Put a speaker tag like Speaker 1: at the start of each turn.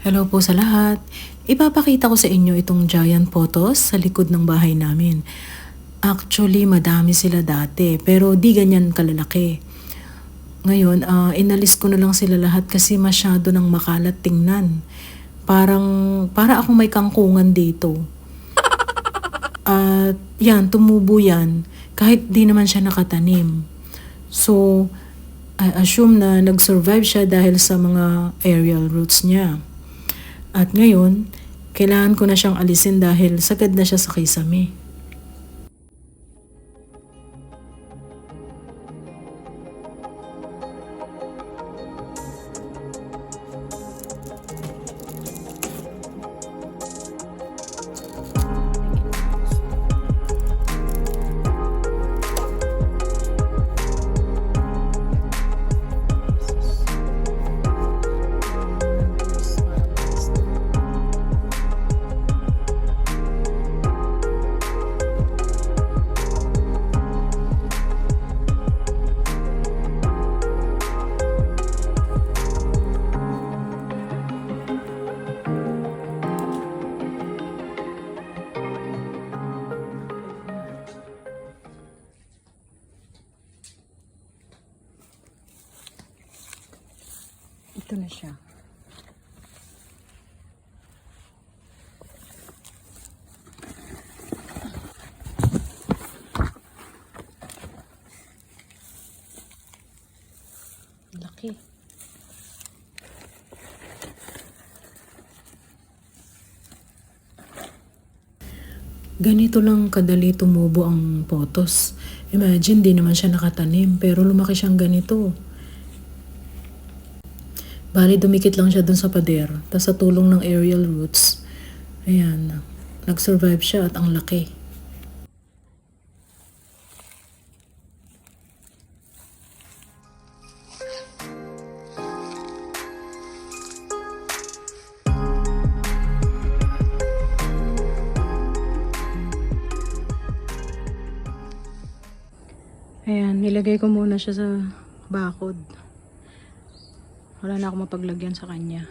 Speaker 1: Hello po sa lahat. Ipapakita ko sa inyo itong giant photos sa likod ng bahay namin. Actually, madami sila dati pero di ganyan kalalaki. Ngayon, inalis ko na lang sila lahat kasi masyado nang makalat tingnan. Para akong may kangkungan dito. At yan, tumubo yan kahit di naman siya nakatanim. So, I assume na nag-survive siya dahil sa mga aerial roots niya. At ngayon, kailangan ko na siyang alisin dahil sagad na siya sa kisame. Ito na siya. Laki. Ganito lang kadali tumubo ang potos. Imagine, di naman siya nakatanim pero lumaki siyang ganito. Bali, dumikit lang siya dun sa pader. Tapos sa tulong ng aerial roots, ayan, nag-survive siya at ang laki. Ayan, nilagay ko muna siya sa bakod. Wala na akong mapaglagyan sa kanya.